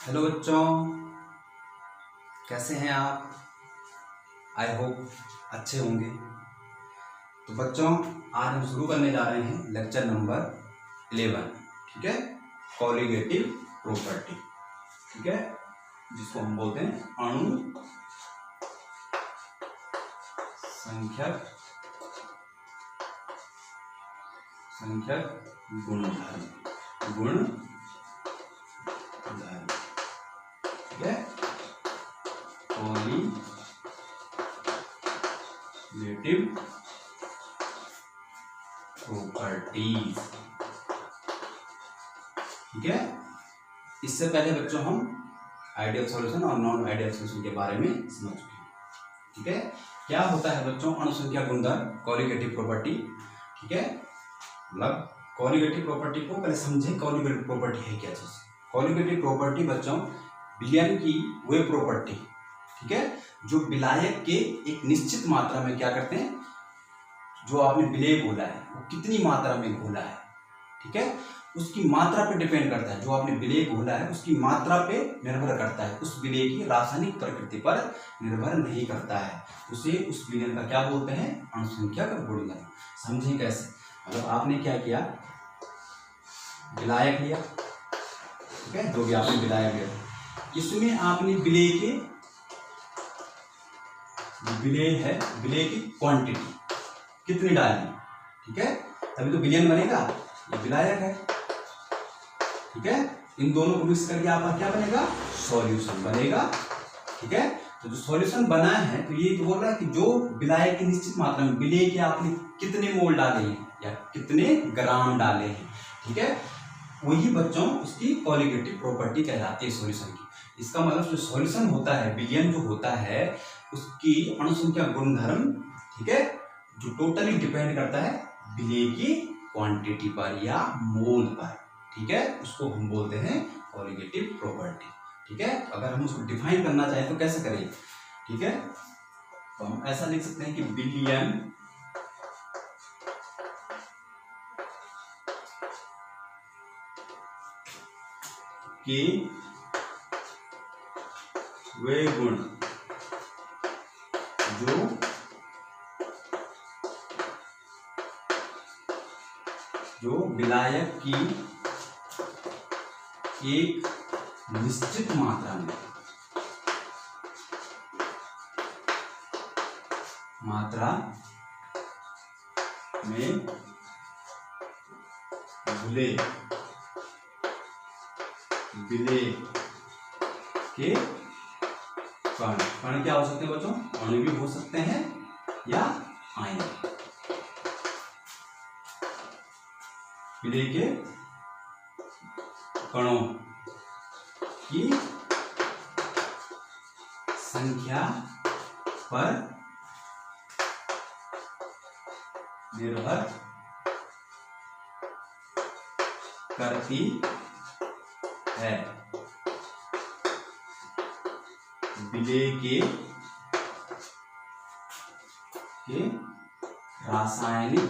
Hello बच्चों, कैसे हैं आप? आई होप अच्छे होंगे। तो बच्चों, आज हम शुरू करने जा रहे हैं लेक्चर नंबर 11। ठीक है, कॉलिगेटिव प्रॉपर्टी। ठीक है, जिसको हम बोलते हैं अणु संख्यक गुणधर्म। ठीक है, कॉलिगेटिव प्रॉपर्टीज। ठीक है, इससे पहले बच्चों हम आइडियल सॉल्यूशन और नॉन आइडियल सॉल्यूशन के बारे में समझ चुके हैं। ठीक है, क्या होता है बच्चों अणुसंख्या गुणधर्म, कॉलिगेटिव प्रॉपर्टी। ठीक है, मतलब कॉलिगेटिव प्रॉपर्टी को पहले समझें। कॉलिगेटिव प्रॉपर्टी है क्या चीज? कॉलिगेटिव प्रॉपर्टी बच्चों विलयन की वे प्रॉपर्टी, ठीक है, जो विलायक के एक निश्चित मात्रा में क्या करते हैं, जो आपने विलेय घोला है वो कितनी मात्रा में घोला है, ठीक है, उसकी मात्रा पे डिपेंड करता है। जो आपने विलेय घोला है उसकी मात्रा पे निर्भर करता है, उस विलेय की रासायनिक प्रकृति पर निर्भर नहीं करता है। उसे उस विलयन का क्या बोलते हैं? अणुसंख्यक गुणधर्म। समझें कैसे? मतलब आपने क्या किया, विलायक लिया, ठीक है, जो भी आपने विलायक लिया, इसमें आपने विलेय की क्वांटिटी कितनी डालनी, ठीक है, तभी तो विलयन बनेगा। ये विलायक है, ठीक है, इन दोनों को मिक्स करके आपका क्या बनेगा? सॉल्यूशन बनेगा। ठीक है, तो जो सॉल्यूशन बना है तो ये तो बोल रहा है कि जो विलायक की निश्चित मात्रा में विलेय के आपने कितने मोल डाले हैं या कितने ग्राम डाले हैं, ठीक है, वही बच्चों उसकी कॉलिगेटिव प्रॉपर्टी कहलाती है सॉल्यूशन की। इसका मतलब जो सॉल्यूशन होता है, विलयन जो होता है, उसकी अणुसंख्या गुणधर्म, ठीक है, जो टोटली डिपेंड करता है विलेय की क्वांटिटी पर या मोल पर, ठीक है, उसको हम बोलते हैं कॉलिगेटिव प्रॉपर्टी। ठीक है, अगर हम उसको डिफाइन करना चाहें तो कैसे करें? ठीक है, तो हम ऐसा लिख सकते हैं कि विलयन के वे गुण जो विलायक की एक निश्चित मात्रा में विलेय के कण क्या हो सकते हैं बच्चों? अणु भी हो सकते हैं या आयन। विलेय के कणों की संख्या पर निर्भर करती है विलेय के रासायनिक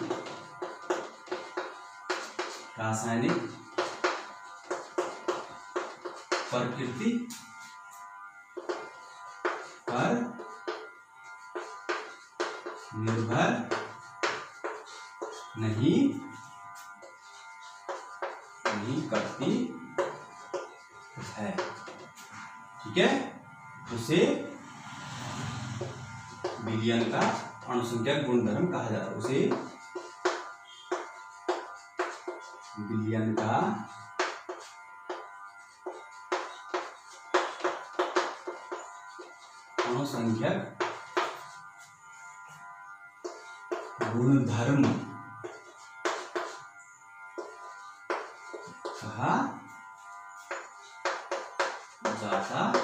प्रकृति पर निर्भर नहीं करती है। ठीक है, उसे विलयन का अणुसंख्यक गुणधर्म कहा जाता है। उसे विलयन का अणुसंख्यक गुणधर्म कहा जाता है।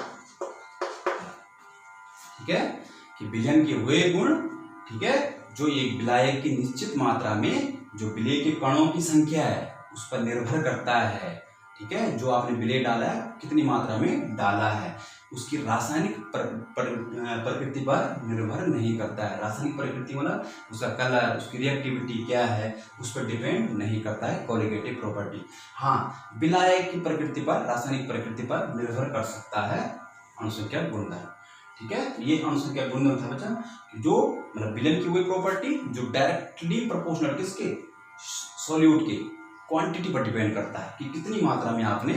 ठीक है, कि विलयन के वे गुण, ठीक है, जो एक विलायक की निश्चित मात्रा में जो विलेय के कणों की संख्या है उस पर निर्भर करता है। ठीक है, जो आपने विलेय डाला है कितनी मात्रा में डाला है, उसकी रासायनिक प्रकृति पर निर्भर नहीं करता है। रासायनिक प्रकृति मतलब उसका कलर, उसकी रिएक्टिविटी क्या है, उस पर डिपेंड नहीं करता है कॉलिगेटिव प्रॉपर्टी। हाँ, विलायक की प्रकृति पर, रासायनिक प्रकृति पर निर्भर कर सकता है अणुसंख्या गुणधर्म। ठीक है, ये अणुसंख्या गुणधर्म था बच्चा, जो मतलब विलेय की वही प्रॉपर्टी जो डायरेक्टली प्रोपोर्शनल किसके, सॉल्यूट के क्वांटिटी पर डिपेंड करता है कि कितनी मात्रा में आपने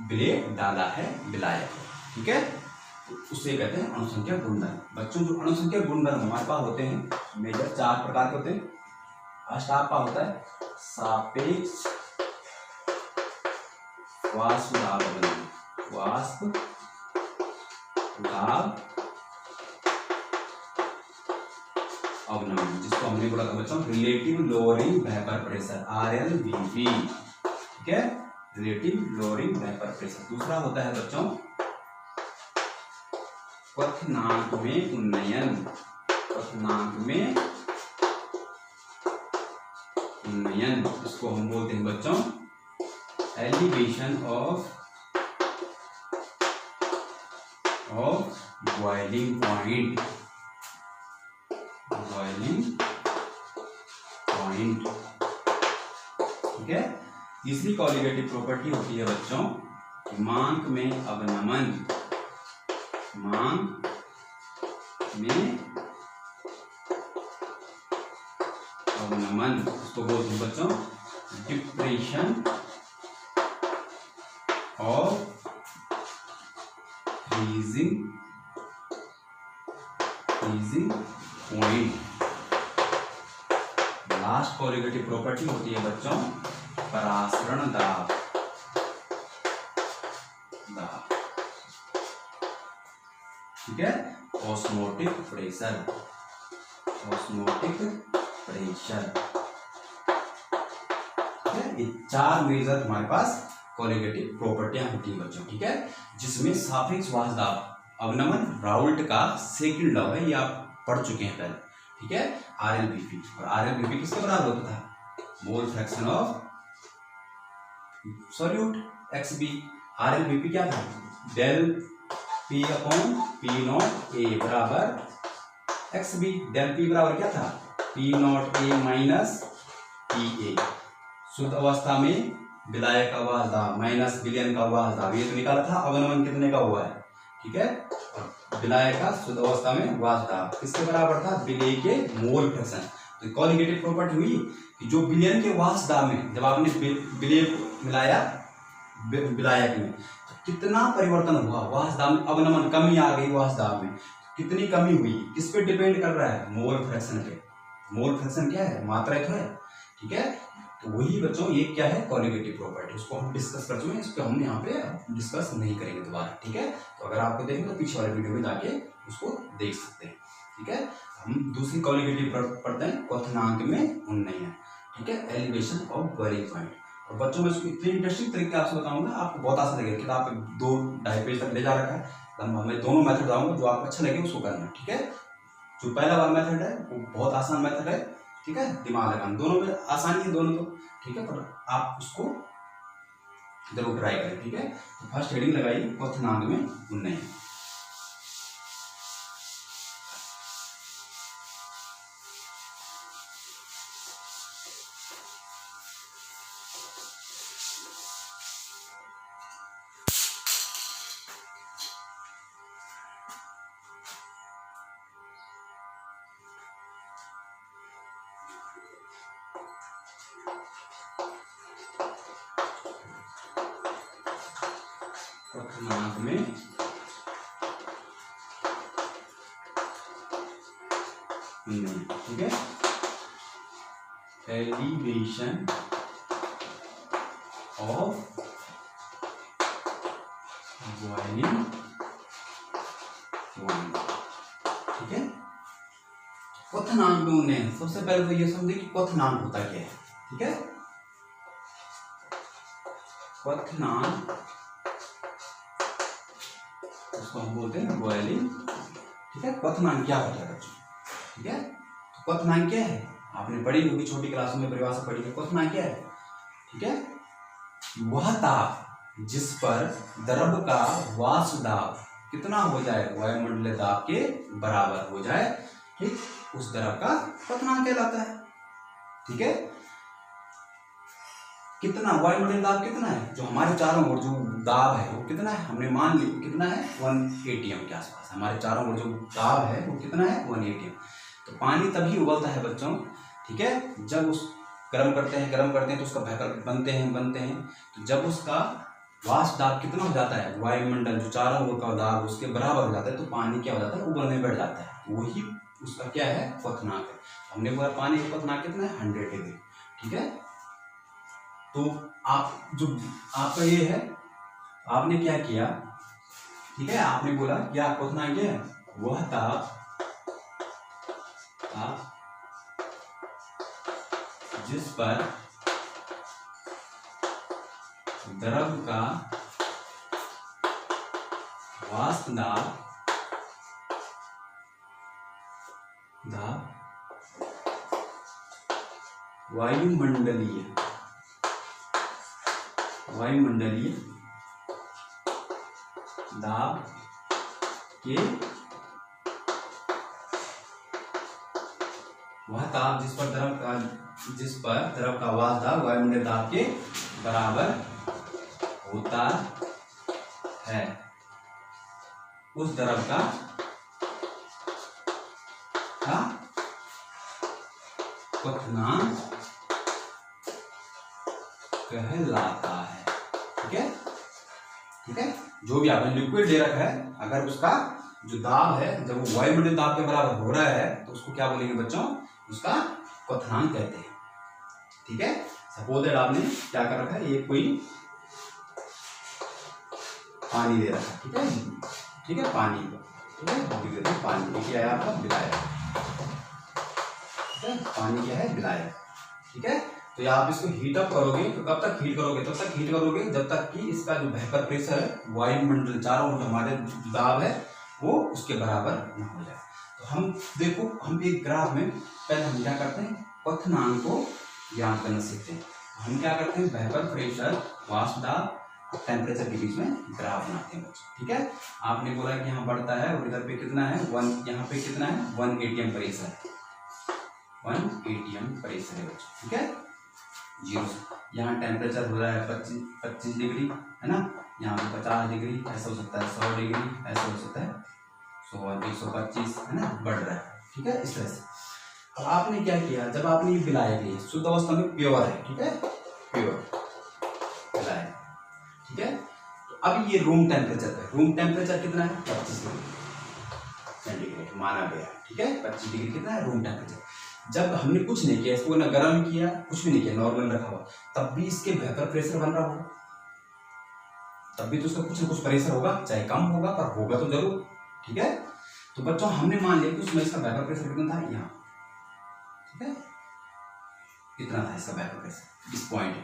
विलेय डाला है विलायक। ठीक है, उसे कहते हैं अणुसंख्या गुणधर्म। बच्चों, जो अणुसंख्या गुणधर्म हमारे पास होते हैं मेजर 4 प्रकार के होते हैं। फर्स्ट आपका होता है सापेक्ष वाष्प दाब अवनमन, वाष्प दाब अवनमन, जिसको हमने बोला था बच्चों relative lowering vapour pressure, RLVP। ठीक है, रिलेटिव लोअरिंग वेपर प्रेशर। दूसरा होता है बच्चों क्वथनांक में उन्नयन, क्वथनांक में उन्नयन, इसको हम बोलते हैं बच्चों elevation of boiling point, boiling point. ठीक है, तीसरी कॉलिगेटिव प्रॉपर्टी होती है बच्चों मांग में अवनमन, मांग में अवनमन, उसको बोलते हैं बच्चों depression of freezing point. Last colligative property होती है बच्चों परासरण दाब, ठीक है, ऑस्मोटिक प्रेशर, ऑस्मोटिक प्रेशर। ठीक है, ये 4 मेजर हमारे पास कॉलिगेटिव प्रॉपर्टियां होती हैं बच्चों। ठीक है, जिसमें सापेक्ष वाष्प दाब अवनमन राउल्ट का सेकंड लॉ है, ये आप पढ़ चुके हैं पहले। ठीक है, RLVP, और RLVP किसके बराबर होता था, mole fraction of solute XB। RLVP क्या था, del P upon P naught A बराबर XB। डेल P बराबर क्या था, P naught A minus PA। शुद्ध अवस्था में विलायक का वाष्प दाब माइनस विलयन का वाष्प दाब, ये तो निकाला था, अवनमन कितने का हुआ है। ठीक है, और विलायक का शुद्ध अवस्था में वाष्प दाब किसके बराबर था, विलेय के मोल फ्रैक्शन। तो कॉलिगेटिव प्रॉपर्टी हुई कि जो विलयन के वाष्प दाब में जब आपने विलेय को मिलाया विलायक में तो कितना परिवर्तन हुआ वाष्प दाब में, अवनमन कमी आ गई वाष्प दाब में, कितनी कमी हुई, किस पे डिपेंड कर रहा है, मोल फ्रैक्शन पे। मोल फ्रैक्शन क्या है, मात्रा तो है। ठीक है, तो वही बच्चों ये क्या है कॉलिगेटिव प्रॉपर्टी, उसको हम डिस्कस कर चुके हैं, इसको हम यहाँ पे डिस्कस नहीं करेंगे दोबारा। ठीक है, तो अगर आपको देखना तो पीछे वाले वीडियो में जाके उसको देख सकते हैं। ठीक है, हम दूसरी कॉलिगेटिव पढ़ते हैं क्वथनांक में उन्नयन। ठीक है, एलिवेशन ऑफ बॉइलिंग पॉइंट। और बच्चों में इसको इतनी इंटरेस्टिंग तरीके आपसे बताऊंगा, आपको बहुत आसान लगेगा। किताब पे 2-2.5 पेज तक ले जा रखा है, मैं दोनों मेथड बताऊंगा, जो आपको अच्छा लगे उसको करना। ठीक है, जो पहला वाला मेथड है वो बहुत आसान मेथड है। ठीक है, दिमाग लगाना, दोनों में आसानी है दोनों तो। ठीक है, पर आप उसको जरूर ट्राई करें। ठीक है, तो फर्स्ट हेडिंग लगाइए क्वथनांक में उन्नयन। क्वथनांक में उन्नयन। ठीक है, एलिवेशन ऑफ बॉइलिंग पॉइंट। ठीक है, क्वथनांक में उन्नयन, सबसे पहले तो ये समझे कि क्वथनांक होता क्या है। ठीक है, क्वथनांक उसको हम बोलते हैं बॉइलिंग। ठीक है, क्वथनांक क्या होता है बच्चों। ठीक है, तो क्वथनांक क्या है, आपने पढ़ी होगी छोटी क्लास में परिभाषा पढ़ी है, क्वथनांक क्या है। ठीक है, वह ताप जिस पर द्रव का वाष्प दाब कितना हो जाए, वायुमंडलीय दाब के बराबर हो जाए, ठीक, उस द्रव का क्वथनांक कहलाता है। ठीक है, कितना वायुमंडलीय दाब कितना है, जो हमारे चारों ओर जो दाब है वो कितना है, हमने मान लिया कितना है 1 atm के आसपास, हमारे चारों ओर जो दाब है वो कितना है 1 atm। तो पानी तभी उबलता है बच्चों, ठीक है, जब उस गर्म करते हैं तो उसका वेपर बनते हैं, तो जब उसका वाष्प दाब कितना हो जाता है, वायुमंडल जो चारों ओर का दाब उसके बराबर हो जाता है, तो पानी क्या हो जाता है, उबलने बैठ जाता है, वही उसका क्या है, क्वथनांक है। हमने बोला पानी का क्वथनांक कितना है 100 डिग्री। ठीक है, तो आप जो आपका ये है, आपने क्या किया, ठीक है, आपने बोला क्या क्वथनांक है, वह ताप जिस पर द्रव का वाष्प दाब वायुमंडलीय दाब के वह ताप जिस पर द्रव का वाष्प दाब वायुमंडलीय दाब के बराबर होता है, उस द्रव का क्वथनांक कहलाता है। ठीक है, जो भी आपने लिक्विड दे रखा है, अगर उसका जो दाब है जब वो वायुमंडलीय दाब के बराबर हो रहा है तो उसको क्या बोलेंगे बच्चों, उसका क्वथनांक कहते हैं। ठीक है, सपोज दैट आपने क्या कर रखा है, ये कोई पानी दे रखा है, ठीक है, पानी, ठीक है, पानी क्या है आपका, विलायक, ठीक है, पानी क्या है, विलायक। ठीक है, तो या आप इसको हीट अप करोगे, तो कब तक हीट करोगे, तब तक हीट करोगे जब तक कि इसका जो वेपर प्रेशर है वायुमंडल चारों ओर हमारे दाब है वो उसके बराबर ना हो जाए। तो हम देखो, हम एक ग्राफ में पहले हम क्या करते हैं, क्वथनांक को ज्ञात करना सीखते हैं। हम क्या करते हैं, वेपर प्रेशर, वाष्प दाब, टेम्परेचर के बीच में ग्राफ बनाते हैं बच्चों। ठीक है, आपने बोला कि यहाँ बढ़ता है और इधर पे कितना है 1, यहाँ पे कितना है 1 atm प्रेशर, 1 atm प्रेशर है बच्चों। ठीक है, 0 यहाँ टेम्परेचर हो रहा है 25 डिग्री, है ना, यहाँ पे 50 डिग्री, ऐसा हो सकता है 100 डिग्री, ऐसा हो सकता है 125, है ना, बढ़ रहा है। ठीक है, इस तरह से। अब आपने क्या किया, जब आपने ये विलायक लिया शुद्ध अवस्था में प्योर है, ठीक है, प्योर विलायक, ठीक है, तो अब ये रूम टेम्परेचर कितना है 25 डिग्री सेंटीग्रेड माना गया है। ठीक है, 25 डिग्री कितना है रूम टेम्परेचर। जब हमने कुछ नहीं किया, इसको ना गर्म किया, कुछ भी नहीं किया, नॉर्मल रखा हुआ, तब भी इसके वेपर प्रेशर बन रहा होगा, तब भी तो उसका कुछ ना कुछ प्रेशर होगा, चाहे कम होगा पर होगा तो जरूर। ठीक है, तो बच्चों हमने मान लिया कि उसमें इसका वेपर प्रेशर कितना था यहाँ, ठीक है, कितना था इसका वेपर प्रेशर, इस पॉइंट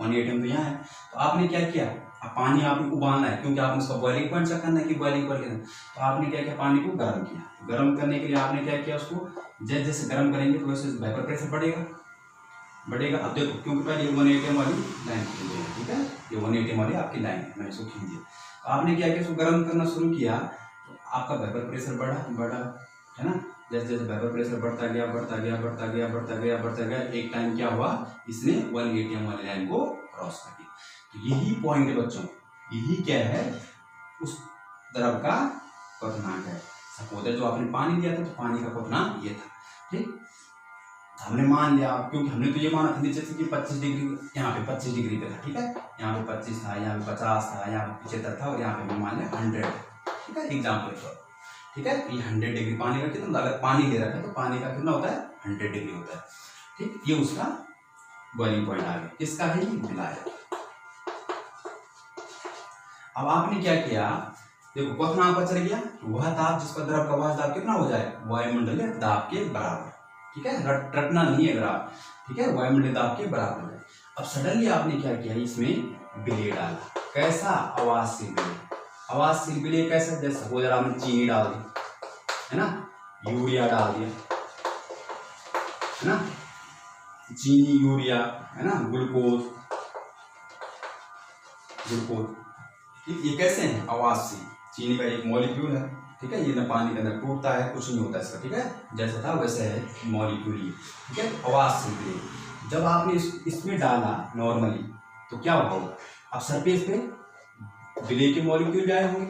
1 atm तो यहाँ है। तो आपने क्या किया, अब पानी आपने उबालना है, क्योंकि आपने उसका बॉइलिंग पॉइंट चेक करना है कि बॉइलिंग पॉइंट कितना। तो आपने क्या किया, पानी को गर्म किया, गर्म करने के लिए आपने क्या किया, उसको जैसे जैसे गर्म करेंगे तो वैसे वेपर प्रेशर बढ़ेगा। अब देखो, क्योंकि पहले 1 atm वाली लाइन खींच दी, ठीक है, ये 1 atm वाली आपकी लाइन है, मैंने इसको खींच दिया। तो आपने क्या किया, इसको गर्म करना शुरू किया, तो आपका वेपर प्रेशर बढ़ा, है ना, जैसे जैसे वेपर प्रेशर बढ़ता गया, एक टाइम क्या हुआ, इसने 1 atm वाली लाइन को क्रॉस कर दिया। तो यही पॉइंट है बच्चों, यही क्या है, उस द्रव का क्वथनांक है। सपोज जो आपने पानी दिया था तो पानी का क्वथनांक ये था। ठीक, हमने मान लिया, क्योंकि हमने तो ये माना था जैसे कि 25 डिग्री, यहाँ पे 25 डिग्री पे था, ठीक है, यहाँ पे 25 था, यहाँ पे 50 था, यहाँ पे 75 था, और यहाँ पे मान लिया 100, ठीक है, एग्जाम्पल पर। ठीक है, ये 100 डिग्री पानी का कितना, अगर पानी ले रखा है तो पानी का कितना होता है 100 डिग्री होता है। ठीक, ये उसका बॉइलिंग पॉइंट आ गया, किसका है, ये विलायक। अब आपने क्या किया, देखो क्वथनांक पर चल गया, वह ताप जिस पर द्रव का वाष्प दाब कितना हो जाए, वायुमंडलीय दाब के बराबर। ठीक है, रटना नहीं है ग्राफ, ठीक है, वायुमंडलीय दाब के बराबर है। अब सडनली आपने क्या किया, इसमें विलेय डाला, कैसा, अवाष्यशील विलेय। अवाष्यशील विलेय कैसे, जैसे हो जाए आपने चीनी डाल दी, है ना, यूरिया डाल दिया, है ना, चीनी, यूरिया, है ना, ग्लूकोज, ग्लूकोज, ठीक, ये कैसे हैं, आवाज से। चीनी का एक मॉलिक्यूल है, ठीक है, ये ना पानी के अंदर टूटता है, कुछ नहीं होता इसका, ठीक है, जैसा था वैसे है मॉलिक्यूल ये, ठीक है, आवाज से ब्रेक। जब आपने इसमें डाला नॉर्मली तो क्या होगा, अब सरफेस पे ब्रेक के मॉलिक्यूल जाए होंगे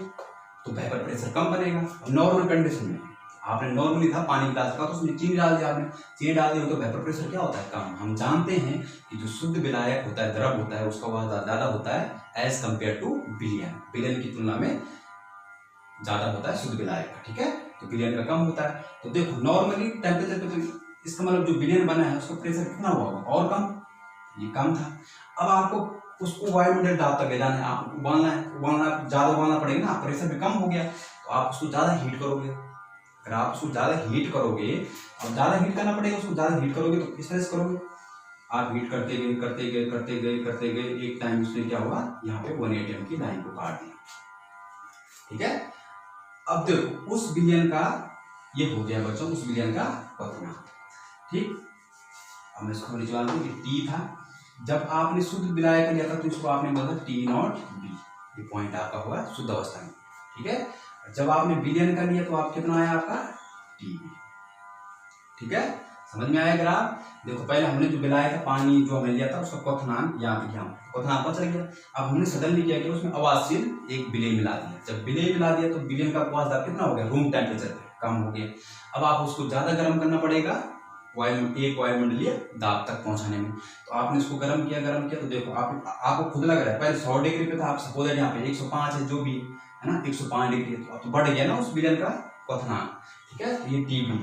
तो वेपर प्रेशर कम बनेगा। नॉर्मल कंडीशन में आपने नॉर्मली था पानी गिलास का, तो उसमें चीनी डाल दिया आपने, चीनी डाल दी तो वेपर प्रेशर क्या होता है, कम। हम जानते हैं कि जो शुद्ध विलायक होता है, द्रव होता है, उसका वह ज़्यादा होता है एज कम्पेयर टू विलयन, विलयन की तुलना में ज़्यादा होता है शुद्ध विलायक का, ठीक है, तो विलयन का कम होता है। तो देखो नॉर्मली टेम्परेचर पे तो इसका मतलब जो विलयन बना है उसका प्रेशर कितना हुआ होगा, और कम, ये कम था। अब आपको उसको वायुमंडल दाब तक ले जाना है, आप उबालना है, ज़्यादा उबालना पड़ेगा ना, प्रेशर भी कम हो गया तो आप उसको ज़्यादा हीट करोगे। अगर आप उसको ज़्यादा हीट करोगे, और ज़्यादा हीट करना पड़ेगा, उसको ज़्यादा हीट करोगे तो किस तरह से करोगे, आप हीट करते गए करते गए करते गए करते गए, एक टाइम उसने क्या हुआ, यहाँ पे 1 ATM की लाइन को काट दिया, ठीक है। अब देखो उस विलयन का ये हो गया बच्चों, उस विलयन का क्वथनांक, ठीक। अब मैं इसको निचवा दूं कि टी था, जब आपने शुद्ध विलायक लिया था तो इसको आपने बोला T0B, ये पॉइंट आपका हुआ शुद्ध अवस्था में, ठीक है। जब आपने विलयन का लिया तो आप कितना आया आपका TB, ठीक है, समझ में आया ग्राफ। देखो पहले हमने जो विलायक था पानी जो हमने लिया था उसका क्वथनांक यहाँ पे, क्वथनांक पता चल गया। अब हमने सडनली क्या किया, उसमें अवाशील एक विलय मिला दिया। जब विलय मिला दिया तो विलयन का प्रवाह दर कितना हो गया, रूम टेम्परेचर पे कम हो गया। अब आप उसको ज्यादा गर्म करना पड़ेगा एक वायुमंडलीय दाब तक पहुंचाने में। तो आपने इसको गर्म किया तो देखो आपको खुद लग रहा है पहले 100 डिग्री पे था, आप सपोज यहाँ पे 105 है जो भी है ना, 105 डिग्री, तो बढ़ गया ना उस विलयन का क्वथनांक, ठीक है, तो ये TB।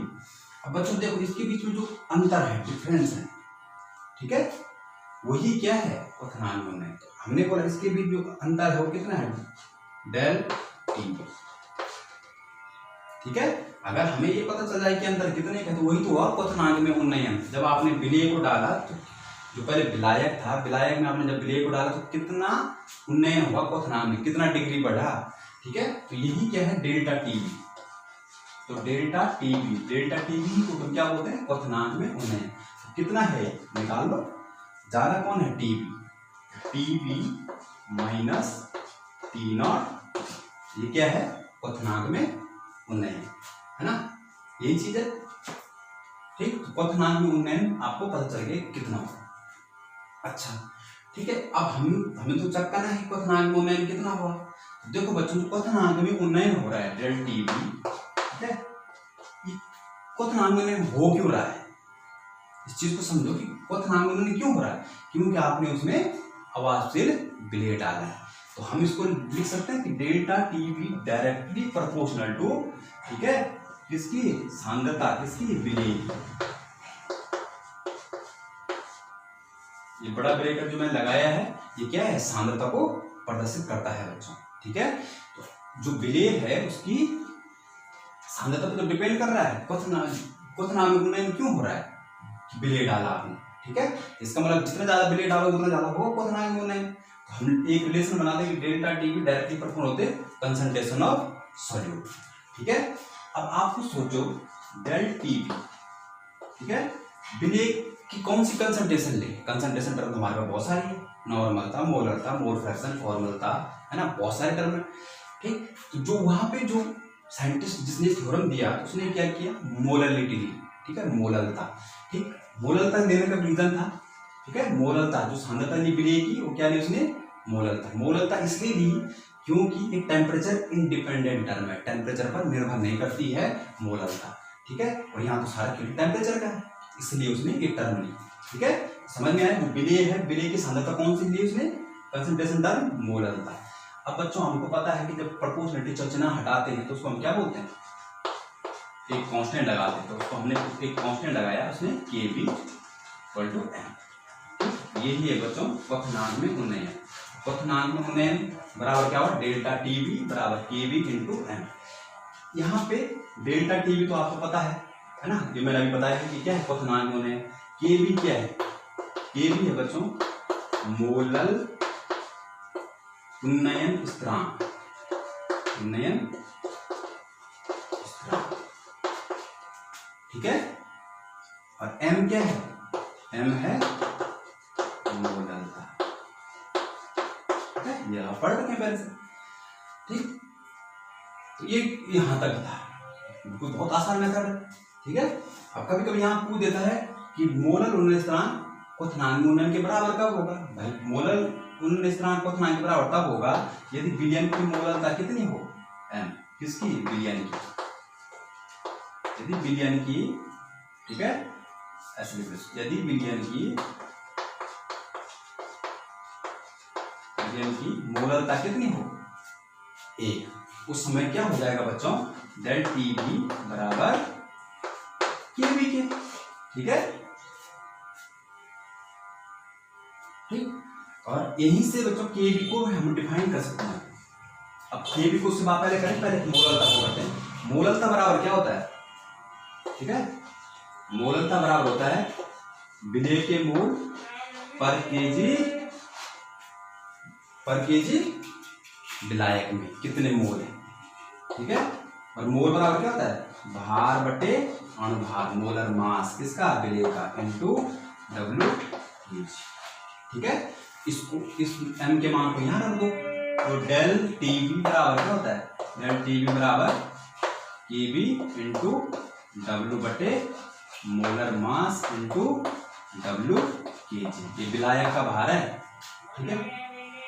अब बच्चों देखो इसके बीच में जो अंतर है, डिफरेंस है, ठीक है, वही क्या है, क्वथनांक में है। तो हमने बोला इसके बीच जो अंतर है वो कितना है, डेल TB, ठीक है। अगर हमें ये पता चल जाए कि अंतर कितने का, तो वही तो हुआ क्वथनांक में उन्नयन। जब आपने विलय को डाला तो जो पहले विलायक था, विलायक में आपने जब विलय को डाला तो कितना उन्नयन हुआ क्वथनांक में, कितना डिग्री बढ़ा, ठीक है। तो यही क्या है, डेल्टा TB। तो डेल्टा TB को क्या बोलते हैं, क्वथनांक में उन्नयन। तो कितना है निकाल लो, ज्यादा कौन है, TB माइनस T0, ये क्या है, क्वथनांक में उन्नयन, है ना, यही चीज है, ठीक। तो क्वथनांक में उन्नयन आपको पता चल गया कितना होगा। अच्छा ठीक है, अब हमें तो चेक करना है क्वथनांक में उन्नयन कितना हुआ। देखो बच्चों क्वथनांक में उन्नयन हो रहा है डेल TB, ठीक है। क्वथनांक में उन्नयन हो क्यों रहा है, इस चीज को समझो कि क्वथनांक में उन्नयन क्यों हो रहा है, क्योंकि आपने उसमें अवाशील विलय डाला है। तो हम इसको लिख सकते हैं कि delta TB directly proportional to, ठीक है, किसकी सांद्रता, किसकी विलय। ये बड़ा ब्रैकेट जो मैंने लगाया है ये क्या है, सांद्रता को प्रदर्शित करता है बच्चों, ठीक है। तो जो विलय है उसकी सांद्रता पर तो डिपेंड कर रहा है। क्वथनांक में उन्नयन क्यों हो रहा है, विलय डाला आपने, ठीक है, इसका मतलब जितना ज्यादा विलय डालोगे उतना ज्यादा होगा क्वथनांक में उन्नयन। तो हम एक रिलेशन बना देंगे, डेल्टा TB डायरेक्टली प्रोपोर्शनल होते कंसंट्रेशन ऑफ सॉल्यूट, ठीक है। अब आपको सोचो डेल TB, ठीक है, विलय की कौन सी कंसंट्रेशन ले, कंसंट्रेशन टर्म हमारे पास बहुत सारी है, नॉर्मल था, मोलर था, मोल फ्रैक्शन, फॉर्मल था, है ना, बहुत सारे टर्म है, ठीक। तो जो वहां पे जो साइंटिस्ट जिसने थ्योरम दिया उसने क्या किया, मोलरिटी ली, ठीक है, मोललता, ठीक, मोललता लेने का रीजन था, ठीक है, मोललता जो सांद्रता ली विलय की वो क्या ली उसने, मोललता इसलिए ली क्योंकि एक टेम्परेचर इंडिपेंडेंट टर्म है, टेम्परेचर पर निर्भर नहीं करती है मोललता, ठीक है, और यहाँ तो सारा टेम्परेचर का है इसलिए उसने एक टर्म ली, ठीक है। समझ में आया, जो विलय है विलय की सांद्रता कौन सी ली उसने, कंसंट्रेशन टर्म मोललता। अब बच्चों हमको पता है कि जब प्रोपोर्शनलिटी चलचना हटाते हैं तो उसको हम क्या बोलते हैं, एक कांस्टेंट लगाते हैं। तो उसको हमने एक कांस्टेंट लगाया उसने KB = m। यही है बच्चों क्वथनांक में उन्नयन। क्वथनांक में उन्नयन बराबर क्या हुआ, डेल्टा TB बराबर KB × m। यहाँ पे डेल्टा TB तो आपको पता है ना, जो मैंने अभी बताया कि क्या है क्वथनांक में उन्नयन। KB क्या है, KB है बच्चों मोलल उन्नयन स्थिरांक, उन्नयन स्थिरांक, ठीक है। और m क्या है, m है मोललता, ठीक है, ये आप पढ़ रखे हैं पहले से, ठीक। तो ये यहां तक था, बिल्कुल बहुत आसान मेथड है, ठीक है। अब कभी कभी यहाँ पूछ देता है कि मोलर उन्नयन स्थिरांक क्वथनांक उन्नयन के बराबर कब होगा। भाई मोलर उन्नयन स्थिरांक क्वथनांक के बराबर तब होगा यदि विलयन की मोलरता कितनी हो, m, किसकी, विलयन की, यदि विलयन की, ठीक है, ऐसे लिख लो, यदि विलयन की मोलरता कितनी हो, 1, उस समय क्या हो जाएगा बच्चों, डेल टी बी बराबर के बी के, ठीक है, ठीक। और यहीं से बच्चों के बी को हम डिफाइन कर सकते हैं। अब के बी को उससे पहले करें, पहले मोलरता को करते हैं। मोलरता बराबर क्या होता है, ठीक है, मोलरता बराबर होता है विलेय के मोल पर केजी विलायक में कितने मोल है, ठीक है। और मोल बराबर क्या होता है, भार बटे अणुभार, मोलर मास किसका, विलेय का, इनटू डब्ल्यू केजी, ठीक है। इसको इस m के मान को यहां रख दो, तो डेल टी बी बराबर क्या होता है, डेल टी बी बराबर के बी इंटू डब्ल्यू बटे molar mass into W KG. ये विलायक का भार है, ठीक है,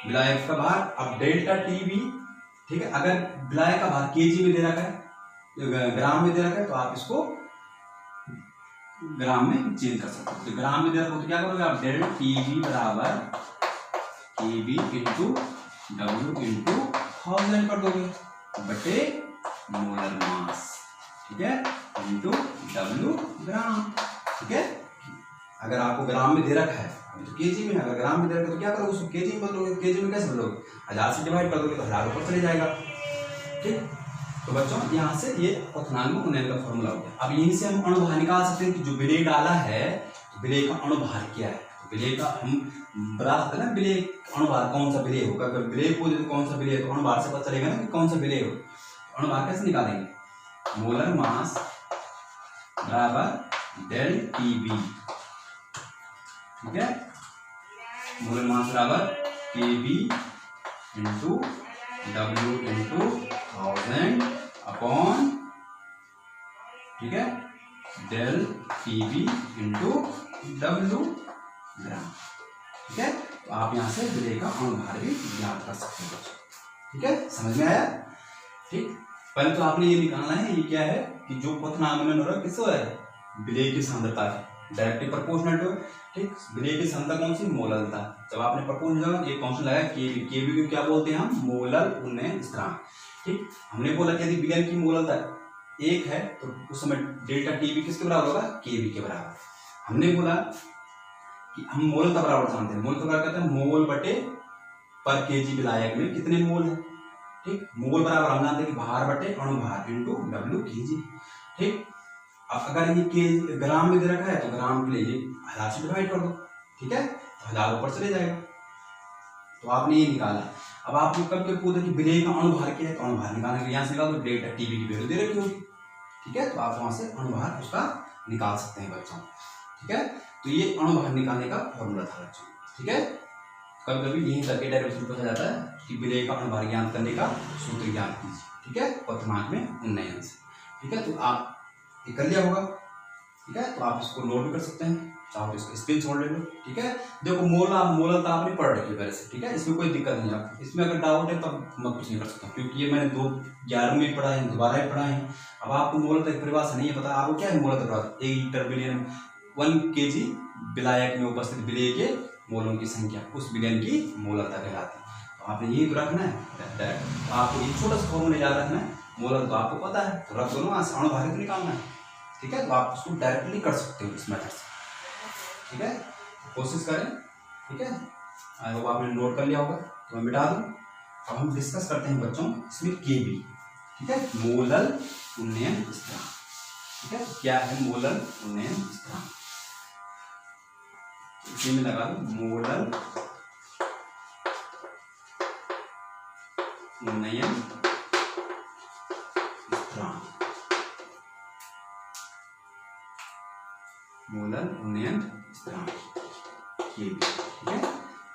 विलायक का भार। अब डेल्टा टी बी, ठीक है, अगर विलायक का भार केजी में दे रखा है, ग्राम में दे रखा है, तो आप इसको ग्राम में चेंज कर सकते हो। तो ग्राम में दे रखा हो तो क्या करोगे आप, डेल टी बी बराबर K B into W into 1000 कर दोगे बटे मोलर मास, ठीक है, इंटू डब्ल्यू ग्राम, ठीक है। अगर आपको ग्राम में दे रखा है, तो केजी में, अगर ग्राम में दे रखा है तो क्या करोगे, उसको केजी में बदलोगे। केजी में कैसे बदलोगे, 1000 से डिवाइड कर दोगे तो 1000 ऊपर चले जाएगा, ठीक। तो बच्चों यहाँ से ये क्वथनांक उन्नयन का फॉर्मूला हो गया। अब यहीं से हम अणुभार निकाल सकते हैं कि जो विलेय डाला है, तो विलेय का अणुभार क्या है, विलेय का हम बता सकते हैं ना, विलेय अणुभार कौन सा विलेय होगा। अगर विलेय को कौन सा विलेय, तो अणुभार से पता चलेगा ना कि कौन सा विलेय हो। अणुभार कैसे निकालेंगे, मोलर मास बराबर डेल टी बी, ठीक है, मोलर मास बराबर K B into W into 1000 upon, ठीक है, del T B into W gram, ठीक है। तो आप यहां से विलेय का अणुभार भी ज्ञात कर सकते हैं, ठीक है, समझ में आया, ठीक। पहले तो आपने ये निकालना है, ये क्या है कि जो क्वथनांक उन्नयन हो रहा है किससे हो रहा है, विलेय की सांद्रता है, डायरेक्टली प्रोपोर्शनल टू, ठीक। विलेय की सांद्रता कौन सी, मोलरता। जब आपने प्रोपोर्शनल ये कौन सा लगाया, केबी को क्या बोलते हैं हम, मोलर उन्नयन स्थिरांक, ठीक। हमने बोला कि यदि विलयन की मोलरता 1 है तो उस समय डेल्टा टीबी किसके बराबर होगा, केबी के बराबर। हमने बोला कि हम मोलरता बराबर जानते हैं, मोलरता बराबर कहते हैं मोल बटे पर केजी विलायक में कितने मोल है, ठीक। मोल बराबर हम जानते हैं कि भार बटे अणुभार इंटू डब्ल्यू केजी, ठीक। अब अगर ये के ग्राम में दे रखा है तो ग्राम के लिए 1000 से डिवाइड कर दो, ठीक है, तो 1000 ऊपर चले जाएगा। तो आपने ये निकाला। अब आपको कब के पूछा कि विलेय का अणुभार क्या है, तो अणुभार निकालने के लिए यहाँ से निकाल दो, डेल्टा टीबी की वैल्यू दे रखी होगी, ठीक है, तो आप वहां से अणुभार उसका निकाल सकते हैं बच्चों, ठीक है। तो ये अणुभार निकालने का फॉर्मूला था बच्चों, ठीक है। कभी कभी यही करके डायरेक्ट पूछा जाता है कि विलेय का अणुभार ज्ञात करने का सूत्र ज्ञात कीजिए, ठीक है, क्वथनांक में उन्नयन से, ठीक है। तो आप ये कर लिया होगा, ठीक है, तो आप इसको नोट भी कर सकते हैं, चाहो तो इसका स्क्रीनशॉट ले लो, ठीक है। देखो मोलरता आपने पढ़ रखी है पहले से, ठीक है, इसमें कोई दिक्कत नहीं है। इसमें अगर डाउट है तो मैं कुछ नहीं कर सकता, क्योंकि ये मैंने 11वीं में पढ़ा है, दोबारा ही पढ़ा है। अब आपको मोलरता की परिभाषा नहीं है पता, आपको क्या है मोलरता परिभाषा, 1 लीटर विलयन 1 केजी विलायक में उपस्थित विलेय के मोलों की संख्या उस विलयन की मोलरता कहलाती है। तो आपने यही तो रखना है, तो आपको ये छोटा सा फॉर्मूला याद रखना है। मोलर तो आपको पता है, तो रख दो ना, अणुभार निकालना है, ठीक है। तो आप उसको डायरेक्टली कर सकते हो इस मेथड से, ठीक है, कोशिश करें, ठीक है। आई होप आपने नोट कर लिया होगा, तो मैं मिटा दूं। अब हम डिस्कस करते हैं बच्चों इसमें केबी, ठीक है, मोलर उन्नयन स्थिरांक, ठीक है। क्या है मोलर उन्नयन स्थिरांक, इसी में लगा दो, मोलर उन्नयन स्थिरांक, मोलर उन्नयन स्थिरांक केबी, ठीक है।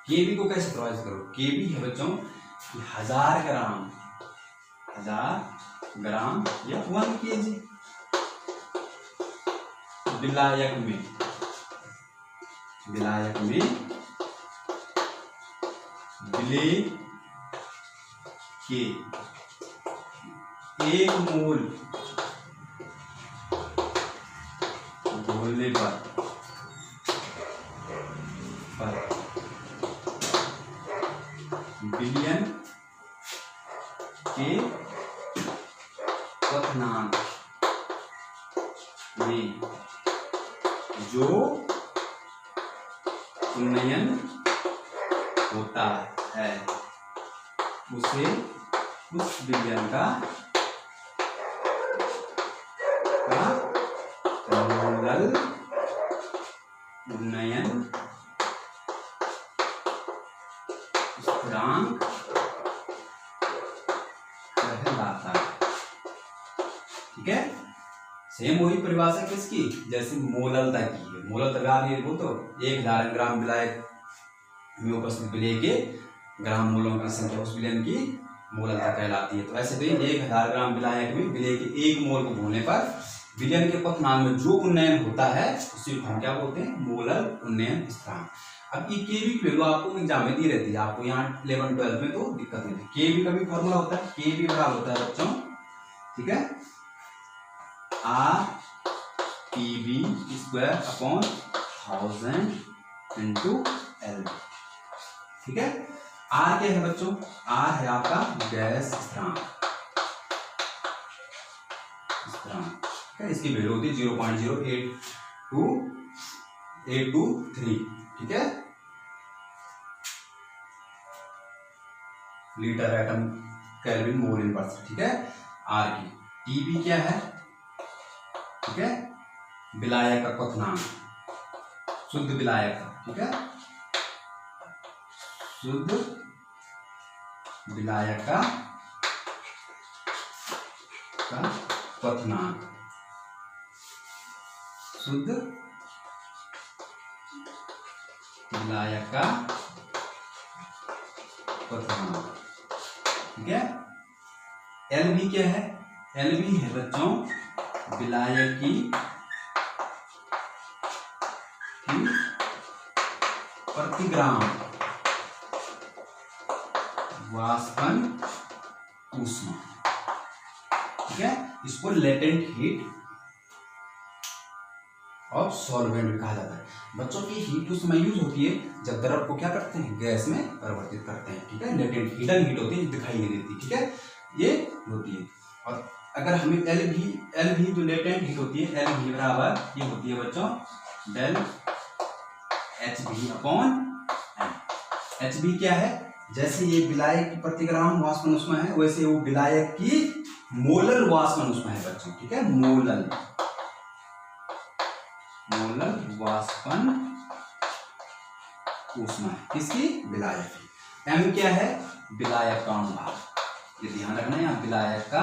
केबी को कैसे प्रोवाइड करो, केबी है बच्चों 1000 ग्राम, 1000 ग्राम या 1 kg विलायक में, विलायक में विलेय के 1 मोल घोलने पर विलयन के क्वथनांक में जो उन्नयन होता है उसे उस विलयन का मोलल उन्नयन स्थिरांक कहलाता है। ठीक है, सेम वही परिभाषा किसकी, जैसे मोललता की है। मोललता वो तो 1000 ग्राम विलायक में उपस्थित विलेय के ग्राम मोलों की संख्या उस विलयन की मोललता कहलाती है। तो ऐसे तो 1000 ग्राम विलायक में विलेय के 1 मोल को घोलने पर विलयन के क्वथनांक में जो उन्नयन होता है उसे हम क्या बोलते हैं, मोलल उन्नयन स्थिरांक। अब ये केबी की वैल्यू आपको एग्जाम में दी रहती है, आपको यहाँ 11-12 में तो दिक्कत नहीं है। केबी का भी फॉर्मूला होता है, केबी बराबर होता है बच्चों, ठीक है, RTB²/1000 इंटू L। ठीक है, R क्या है बच्चों, R है आपका गैस स्थिरांक, इसकी वैल्यू होती है 0.082823। ठीक है, लीटर एटम केल्विन मोल इन परसेंट। ठीक है, आर की। टीबी क्या है, ठीक है, विलायक का क्वथनांक, शुद्ध विलायक का, ठीक है, शुद्ध विलायक का क्वथनांक, शुद्ध विलायक का क्वथनांक। ठीक है, एलबी क्या है, एलबी है बच्चों विलायक की प्रति ग्राम वाष्पन ऊष्मा। ठीक है, इसको लेटेंट हीट ऑफ सॉल्वेंट भी कहा जाता है। बच्चों की हीट उस समय यूज होती है जब द्रव को क्या करते हैं, गैस में परिवर्तित करते हैं। ठीक है, लेटेंट हिडन हीट होती है, दिखाई नहीं देती। ठीक है, ये होती है। और अगर हमें एल भी जो लेटेंट हीट होती है, एल भी बराबर ये होती है बच्चों डेल HB/N। HB क्या है, जैसे ये विलायक की प्रति ग्राम वाष्पन ऊष्मा है, वैसे वो विलायक की मोलर वाष्पन ऊष्मा है बच्चों। ठीक है, मोलर वाष्पन ऊष्मा है किसकी, विलायक की। एम क्या है, विलायक का अनुभार, ये ध्यान रखना है, यहाँ विलायक का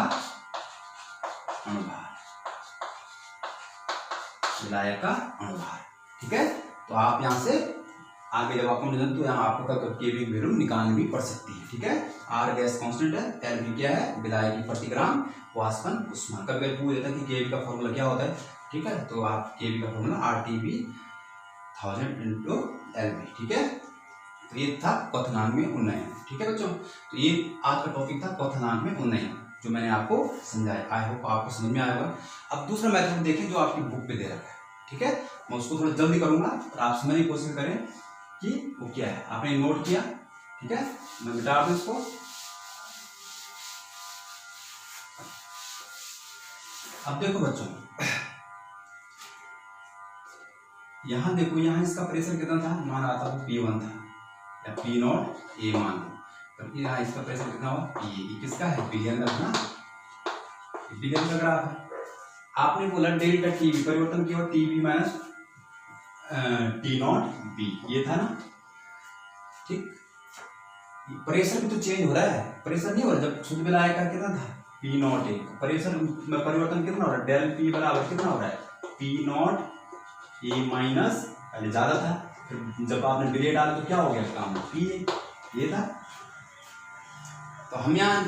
अनुभार, विलायक का अनुभार। ठीक है, तो आप यहाँ से आगे जब आपको मिले तो यहाँ आपको केबी की वैल्यू निकालनी भी पड़ सकती है। ठीक है, आर गैस कांस्टेंट है, एल भी क्या है, विलायक की प्रति ग्राम वाष्पन ऊष्मा। कभी पूछ देता है कि केबी का फॉर्मूला क्या होता है। ठीक है, तो आप केबी का फॉर्मूला RTB/1000 इंटू LB। ठीक है, तो ये था क्वथनांक में उन्नयन। ठीक है बच्चों, तो ये आज का टॉपिक था क्वथनांक में उन्नयन, जो मैंने आपको समझाया। आई होप आपको समझ में आएगा। अब दूसरा मेथड देखें जो आपकी बुक पे दे रखा है। ठीक है, मैं उसको थोड़ा जल्दी करूंगा और आप समझने की कोशिश करें कि वो क्या है। आपने नोट किया, ठीक है, मैं मिटा दूं इसको। अब देखो बच्चों, यहां देखो, यहां इसका प्रेशर कितना था, मान रहा था वो P1 था या P0 A मान लो, तो यहाँ इसका प्रेशर कितना हुआ PA। ये किसका है, विलयन का ना, विलयन का ग्राफ है। आपने बोला डेल्टा टीबी परिवर्तन किया, टीबी माइनस T0 B, ये था ना। ठीक, प्रेशर भी तो चेंज हो रहा है, प्रेशर नहीं हो रहा। जब शुद्ध विलायक का कितना था P0 A, प्रेशर में परिवर्तन कितना हो रहा है, डेल P बराबर कितना हो रहा है P0 A माइनस, पहले ज्यादा था फिर जब आपने विलेय डाला तो क्या हो गया काम, पीए, ये था। तो हम यहाँ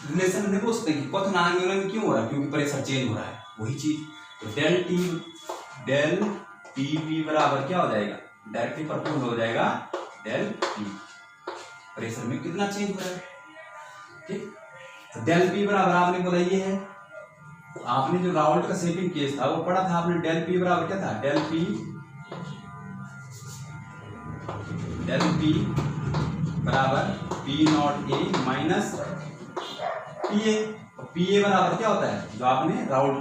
रिलेशन नहीं बोल सकते कि क्वथनांक में क्यों हो रहा है, क्योंकि प्रेशर चेंज हो रहा है, वही चीज। तो डेल टी वी बराबर क्या हो जाएगा, डायरेक्टली प्रोपोर्शनल हो जाएगा डेल पी, प्रेशर में कितना चेंज हो रहा है, ठीक। तो डेल पी बराबर आपने बोला ये है, तो आपने जो राउल्ट का शेपिंग केस था वो पढ़ा था आपने, डेल पी बराबर क्या था, डेल पी बराबर P not A minus P A. P A बराबर क्या होता है, जो आपने राउल्ट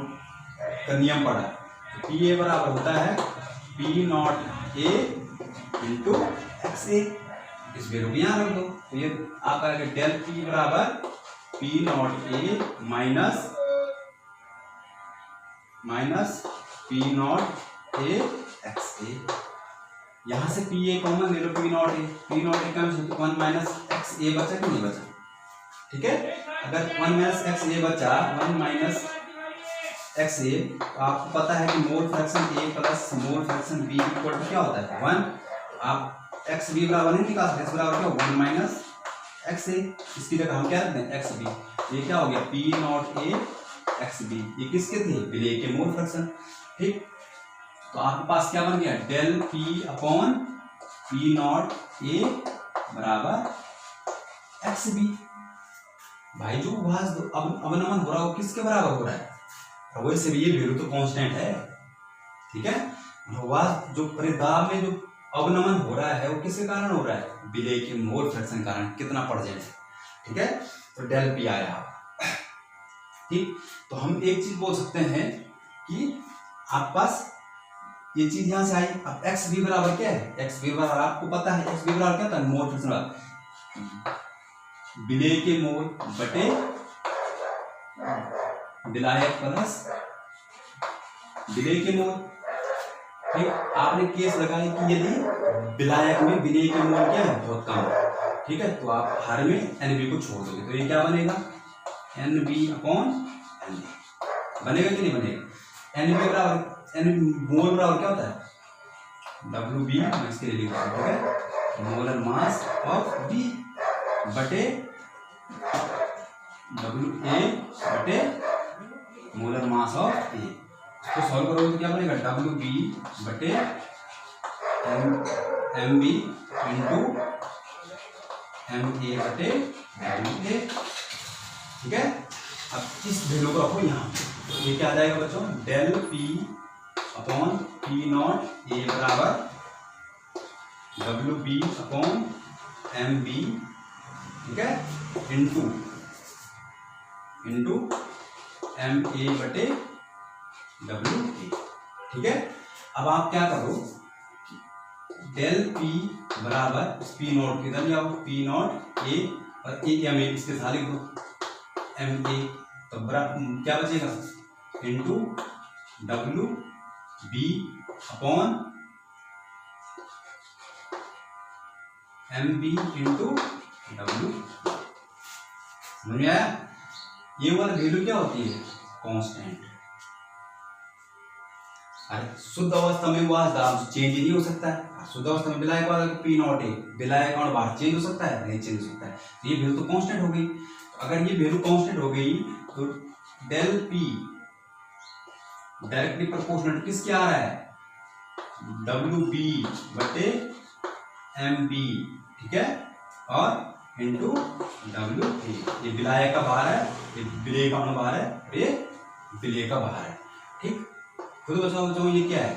का नियम पढ़ा, तो पी ए बराबर होता है P not A into X A. इस वैल्यू को यहाँ रख दो, तो ये आपका डेल पी बराबर P not A minus P not A X A. यहां से पी ए कॉमन ले लो, पी नॉट ए कम 1 माइनस एक्स ए बचा कि नहीं बचा, ठीक है। अगर 1 माइनस एक्स ए बचा, 1 माइनस एक्स ए, तो आपको पता है कि mole fraction A plus mole fraction B equal to क्या होता है 1। आप एक्स बी बराबर नहीं निकाल सकते, बराबर क्या 1 माइनस एक्स ए, इसकी जगह हम क्या रखते हैं एक्स बी। ये क्या हो गया P not A X B, ये किसके थे, विलेय के मोल फ्रैक्शन, ठीक। तो आपके पास क्या बन गया, del P upon P not A बराबर एक्स बी। भाई जो अवनमन हो रहा है वो किसके बराबर हो रहा है, वैसे भी ये वैल्यू तो कांस्टेंट है, ठीक है। वह जो परिदाब में जो अवनमन हो रहा है वो किसके कारण हो रहा है, विलेय के मोल फ्रैक्शन कारण, कितना पड़ जाए, ठीक है। तो डेल पी आया, ठीक। तो हम एक चीज बोल सकते हैं कि आप पास ये चीज यहां से आई, अब एक्स बी बराबर क्या है, एक्स बी बराबर आपको पता है, एक्स बी बराबर क्या था, मोल फ्रैक्शन, विलेय के मोल बटे विलायक प्लस विलेय के मोल, ठीक। आपने केस लगाया कि यदि विलायक में विलेय के मोल क्या है, बहुत कम है, ठीक है, तो आप हर में एनबी को छोड़ दोगे, तो ये क्या बनेगा एनबी अपॉन एनबी, बनेगा कि नहीं बनेगा। एनबी बराबर मोल बराबर क्या होता है डब्ल्यू बी, मैं इसके लिए लिखता हूं, ठीक है, मोलर मास ऑफ बी बटे डब्ल्यू ए बटे मोलर मास ऑफ ए। इसको सॉल्व करोगे तो क्या बनेगा डब्ल्यू बी बटे M B into M A बटे डब्ल्यू ए, ठीक है। अब इस वैल्यू को रखो यहाँ, ये क्या आ जाएगा बच्चों, del P upon P not A बराबर W B upon M B, ठीक है, इंटू एम ए बटे डब्ल्यू ए, ठीक है। अब आप क्या करो, डेल पी बराबर पी नॉट किधर ले आओ, पी नॉट ए और ए एम ए इसके साथ लिख दो एम ए, तो क्या बचेगा into W B upon M B into W. समझ में आया, ये वाला वैल्यू क्या होती है कांस्टेंट। अरे शुद्ध अवस्था में वह दाब चेंज नहीं हो सकता है, शुद्ध अवस्था में विलायक वाला पी नॉट ए, विलायक और बाहर चेंज हो सकता है, नहीं चेंज हो सकता है, तो ये वैल्यू तो कांस्टेंट हो गई। तो अगर ये वैल्यू कांस्टेंट हो गई तो डेल पी डायरेक्टली प्रोपोर्शनल किसके आ रहा है, डब्ल्यू बी बटे एम बी, ठीक है, और इंटू डब्ल्यू ए। ये विलायक का बाहर है, ये विलेय का बाहर है, ये विलेय का बाहर है, ठीक। खुद बताओ ये क्या है,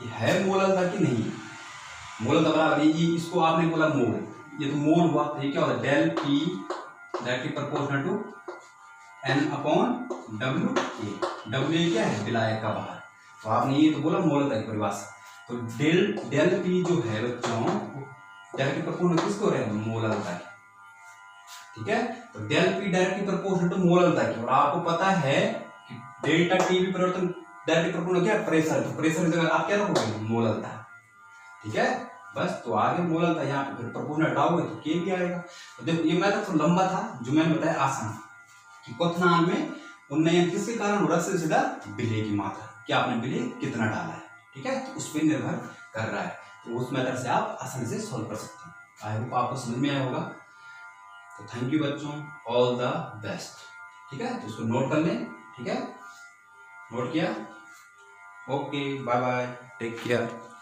ये है मोललता कि नहीं, मोललता बराबर ये, इसको आपने बोला मोल, ये तो मोल हुआ, तो ये क्या होता है del P directly proportional to N upon W A. W A क्या है विलायक का बाहर, तो आपने ये तो बोला मोललता की परिभाषा। तो डेल पी जो है बच्चों डायरेक्टली प्रोपोर्शनल किसको रहे, मोललता की, ठीक है। तो del P directly proportional to मोललता की, और आपको पता है कि डेल्टा टी भी परिवर्तन डायरेक्टली प्रोपोर्शनल क्या प्रेशर, तो प्रेशर की जगह आप क्या रखोगे मोललता, ठीक है। बस तो आगे मोललता यहाँ पे फिर प्रोपोर्शनल हटाओगे तो के भी आएगा। तो देखो ये मैथड तो लंबा था, जो मैंने बताया आसान कि क्वथनांक में उन्नयन किसके कारण हो रहा है, सीधा विलेय की मात्रा, क्या आपने विलेय कितना डाला है, ठीक है, तो उस पर निर्भर कर रहा है, तो उस मेथड से आप आसानी से सॉल्व कर सकते हैं। आई होप आपको समझ में आया होगा। तो थैंक यू बच्चों, ऑल द बेस्ट। ठीक है, तो इसको नोट कर लें। ठीक है, नोट किया? Okay, bye bye, take care.